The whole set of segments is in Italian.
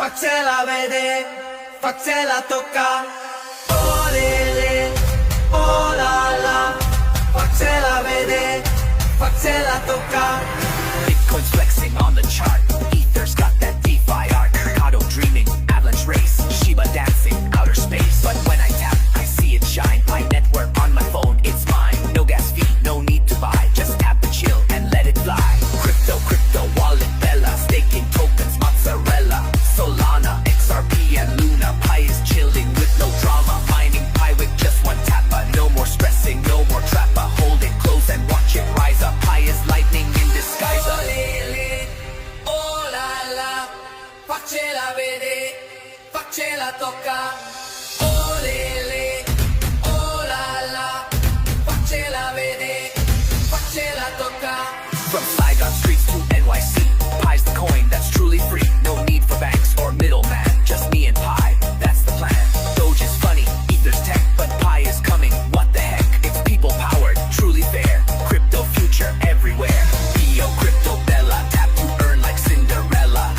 faccela vedere, faccela toccare. Oh lele, oh la la, faccela vedere, faccela toccare. Bitcoin's flexing on the chart. Ether's got that DeFi art. Mercado dreaming, avalanche race. Shiba dancing, outer space. But when I tap, I see it shine. My network on my phone, it's mine. No gas fee, no need to buy. Just tap and chill and let it fly. Crypto wallet, Bella. Staking tokens, mozzarella. Solana, XRP and Luna. Pi is chilling with no drama. Mining Pi with just one tapper. No more stressing, no more trapper. Hold it close and watch it rise up. Pi is lightning in disguise. Oh lele, oh la la, faccela vedere, faccela toccare. Oh lele, oh la la, faccela vedere, faccela toccare. From Saigon streets to NYC, Pi's the coin that's truly free. No need for banks or middleman, just me and Pi, that's the plan. Doge is funny, Ether's tech, but Pi is coming, what the heck? It's people powered, truly fair. Crypto future everywhere. Bio, crypto, Bella, tap to earn like Cinderella.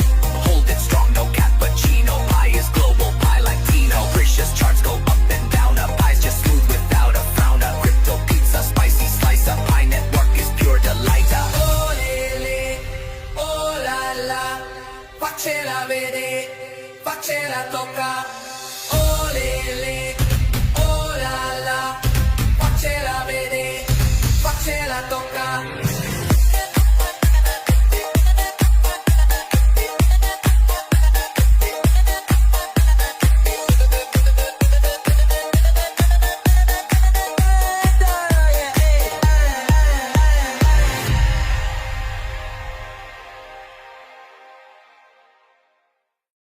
Hold it strong, no cappuccino. Pi is global, Pi Latino. Precious charts go up and down. Pi's just smooth without a frown. Crypto pizza, spicy slice. Pi network is pure delight. Oh lele, oh la la, faccela vedere, faccela toccare. Oh lele.